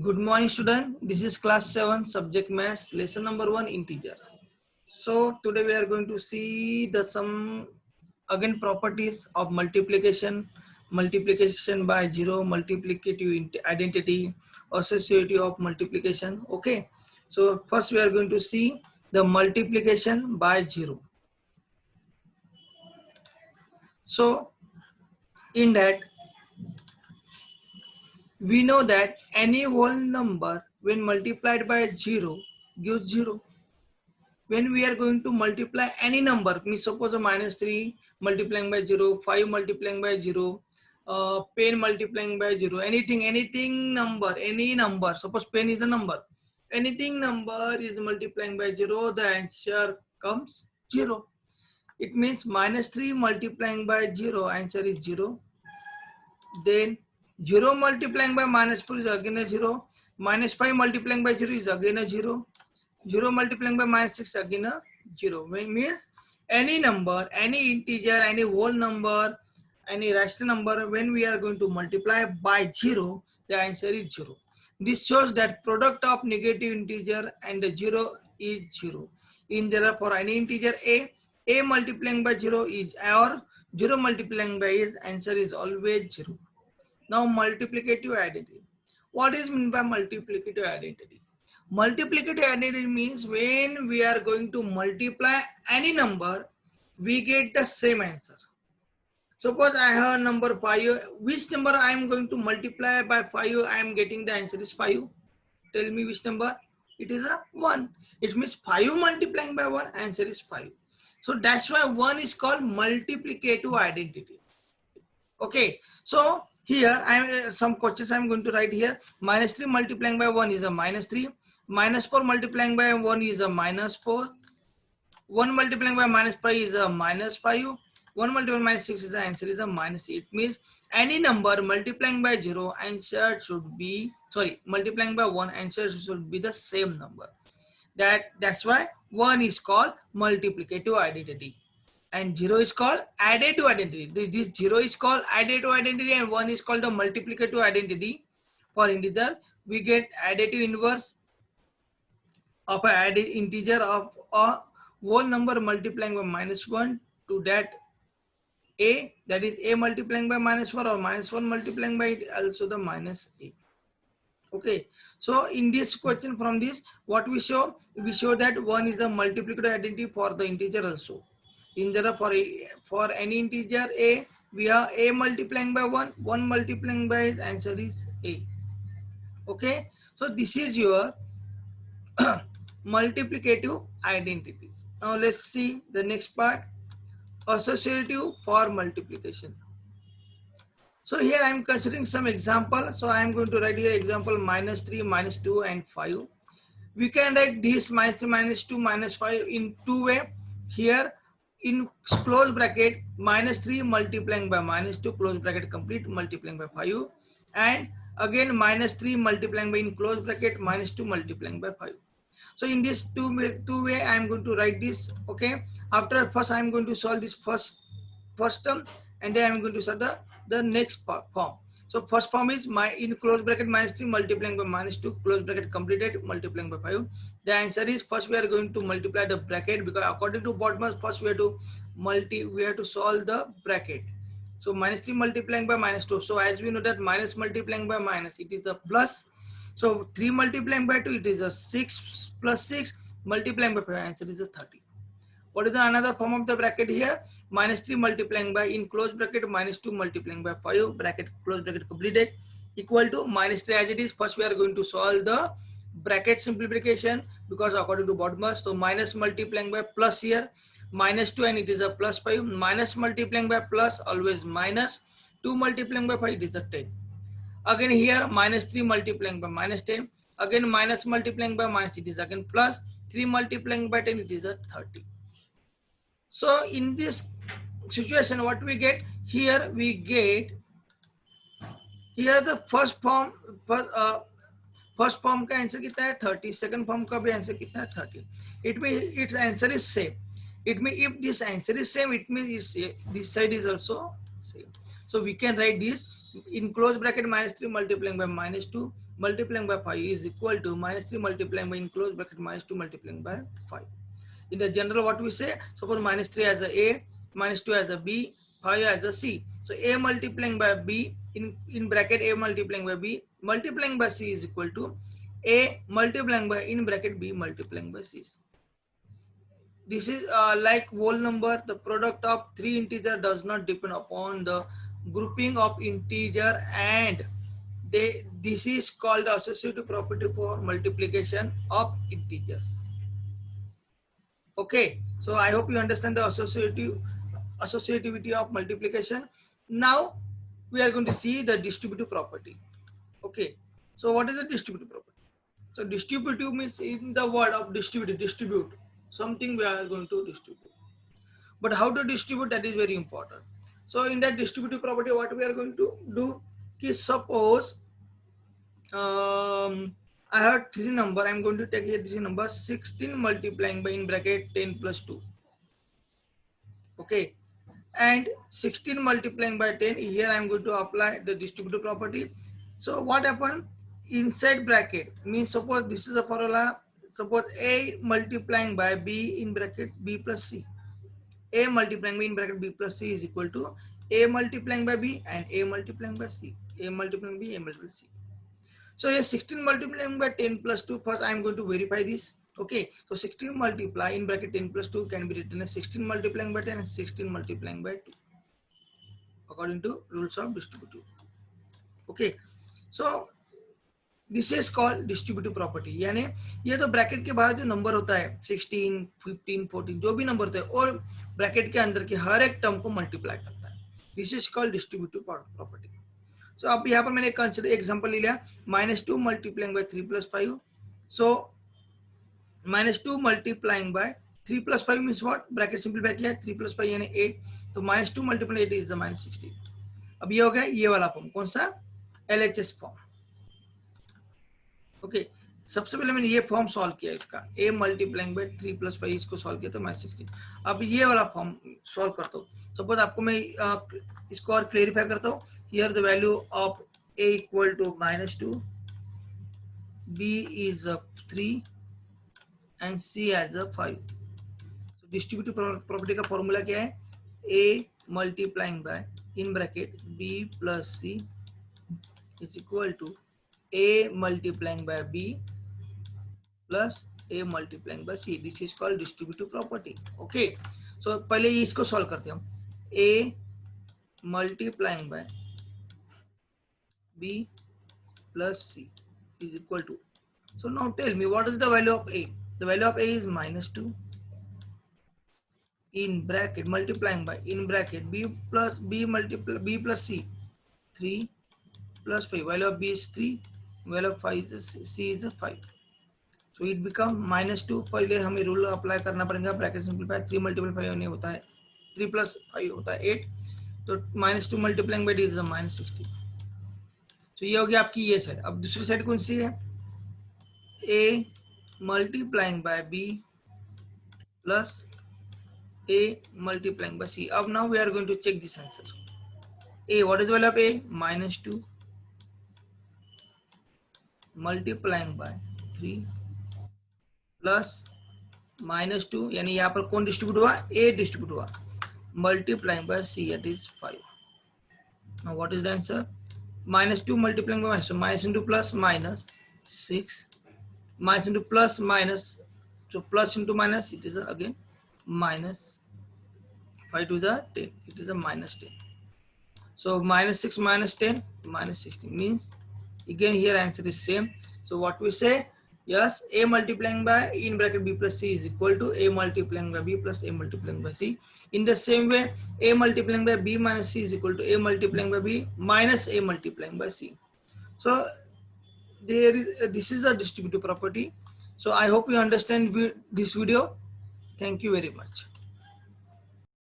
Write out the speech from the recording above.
Good morning, student. This is class 7 subject maths lesson number 1 integer. So today we are going to see the some again properties of multiplication, multiplication by zero, multiplicative identity, associative of multiplication. Okay. So first we are going to see the multiplication by zero. So in that we know that any whole number when multiplied by zero gives zero. When we are going to multiply any number, means suppose a minus 3 multiplying by 0, 5 multiplying by 0, pen multiplying by 0, anything number, any number, suppose pen is a number, anything number is multiplying by 0, the answer comes 0. It means minus 3 multiplying by 0, answer is 0. Then 0 multiplying by minus 4 is again a 0. Minus 5 multiplying by 0 is again a 0. 0 multiplying by minus 6 again a 0. Means any number, any integer, any whole number, any rational number, when we are going to multiply by 0, the answer is 0. This shows that product of negative integer and the 0 is 0. In there, for any integer a multiplying by 0 is or 0 multiplying by is answer is always 0. Now multiplicative identity. What is meant by multiplicative identity? Multiplicative identity means when we are going to multiply any number, we get the same answer. Suppose I have number 5. Which number I am going to multiply by 5? I am getting the answer is 5. Tell me which number? It is a 1. It means 5 multiplying by 1, answer is 5. So that's why 1 is called multiplicative identity. Okay, so here I am some questions I am going to write here. Minus 3 multiplying by 1 is a minus 3. Minus 4 multiplying by 1 is a minus 4. 1 multiplying by minus 5 is a minus 5. 1 multiplying by minus 6 is the answer is a minus 8. Means any number multiplying by 0 answer should be, multiplying by 1 answer should be the same number. That's why 1 is called multiplicative identity. And 0 is called additive identity. This 0 is called additive identity and 1 is called the multiplicative identity. For integer, we get additive inverse of an added integer of a whole number multiplying by minus 1 to that a, that is a multiplying by minus 1 or minus 1 multiplying by it, also the minus a. Okay, so in this question from this, what we show that 1 is a multiplicative identity for the integer also. In there for any integer a, we have a multiplying by 1, 1 multiplying by its answer is a. Okay, so this is your multiplicative identities. Now let's see the next part, associative for multiplication. So here I am considering some example. So I am going to write here example minus 3, minus 2 and 5. We can write this minus 3, minus 2, minus 5 in two way. Here in close bracket minus 3 multiplying by minus 2 close bracket complete multiplying by 5, and again minus 3 multiplying by in close bracket minus 2 multiplying by 5. So in this two way I am going to write this. Okay, after first I am going to solve this first term and then I am going to solve the next form. So first form is in close bracket minus 3 multiplying by minus 2 close bracket completed multiplying by 5. The answer is first we are going to multiply the bracket, because according to BODMAS first we have to solve the bracket. So minus 3 multiplying by minus 2. So as we know that minus multiplying by minus, it is a plus. So 3 multiplying by 2, it is a 6 plus 6 multiplying by 5, answer is a 30. What is the another form of the bracket here? Minus 3 multiplying by in close bracket minus 2 multiplying by 5 bracket close bracket completed equal to minus 3 as it is. First we are going to solve the bracket simplification, because according to BODMAS, so minus multiplying by plus here minus 2 and it is a plus 5, minus multiplying by plus always minus, 2 multiplying by 5 it is a 10. Again here minus 3 multiplying by minus 10, again minus multiplying by minus, it is again plus, 3 multiplying by 10 it is a 30. So in this situation what we get here, we get here the first form का answer कितना है 30, second form का भी answer कितना है 30. It means its answer is same. It means if this answer is same, it means this side is also same. So we can write this in close bracket minus 3 multiplying by minus 2 multiplying by 5 is equal to minus 3 multiplying by in close bracket minus 2 multiplying by 5. In the general, what we say, suppose minus 3 as a, minus 2 as a b, 5 as a c. So a multiplying by b in bracket a multiplying by b multiplying by c is equal to a multiplying by in bracket b multiplying by c. This is like whole number. The product of three integer does not depend upon the grouping of integer, and this is called associative property for multiplication of integers. Okay, so I hope you understand the associativity of multiplication. Now we are going to see the distributive property. Okay, so what is the distributive property? So distributive means, in the word of distribute something we are going to distribute. But how to distribute, that is very important. So in that distributive property, what we are going to do is, suppose I have three number. I'm going to take here three numbers. 16 multiplying by in bracket 10 plus 2. Okay, and 16 multiplying by 10. Here I'm going to apply the distributive property. So what happened inside bracket means, suppose this is a formula. Suppose a multiplying by b in bracket b plus c. A multiplying by in bracket b plus c is equal to a multiplying by b and a multiplying by c. A multiplying b, a multiplying c. So a 16 multiplying by 10 plus 2. First I am going to verify this. Okay, so 16 multiply in bracket 10 plus 2 can be written as 16 multiplying by 10 and 16 multiplying by 2 according to rules of distributive. Okay, so this is called distributive property, यानी ये तो bracket के बाहर जो number होता है 16, 15, 14 जो भी नंबर होता है, और ब्रैकेट के अंदर के हर एक टर्म को मल्टीप्लाई करता है. This is called distributive property. So अब यहाँ पर मैंने कंसिडर एग्जांपल ले लिया, -2 multiplying by 3 + 5. So -2 multiplying by 3 + 5 means what, bracket simplify किया 3 + 5 यानी 8. तो -2 मल्टीप्लाई 8 इज द -16. अब ये हो गया ये वाला फॉर्म, कौन सा, एलएचएस फॉर्म. ओके, सबसे पहले मैंने ये फॉर्म सॉल्व किया इसका, a मल्टीप्लाइंग बाय 3 + 5 इसको सॉल्व किया तो -16. अब ये वाला फॉर्म सॉल्व करता हूँ. सपोज आपको मैं इसको और क्लेरिफाई करता हूँ. Here the value of a equal to -2, b is 3 and c as 5. तो डिस्ट्रीब्यूटिव प्रॉपर्टी का फॉर्मूला क्या है, a multiplying by in bracket b + c is equal to a multiplying by b plus a multiplying by c. This is called distributive property. Okay, so पहले इसको solve करते हैं हम. a multiplying by b plus c is equal to. So now tell me what is the value of a. The value of a is -2 in bracket multiplying by in bracket b plus c 3 plus 5. Value of b is 3. Value of 5 is c is 5. So it become -2. पहले हमें rule apply करना पड़ेगा, bracket simplify 3 × 5 नहीं होता है, 3 + 5 होता है 8. तो -2 मल्टीप्लाइंग बाय d इज -16. तो ये हो गया आपकी ये साइड. अब दूसरी साइड कौन सी है, a multiplying by b plus a multiplying by c. अब now we are going to check this answer. a, what is value of a, -2 multiplying by 3 plus -2, यानी यहाँ पर कौन डिस्ट्रीब्यूट हुआ, a डिस्ट्रीब्यूट हुआ, multiplying by c it is 5. Now what is the answer, -2 multiplying by minus into plus -6 minus into plus minus, so plus into minus it is again -5 to the 10, it is a -10. So -6 -10 -16 means again here answer is same. So what we say, yes, a multiplying by in bracket b plus c is equal to a multiplying by b plus a multiplying by c. In the same way, a multiplying by b minus c is equal to a multiplying by b minus a multiplying by c. So there is this is a distributive property. So I hope you understand this video. Thank you very much.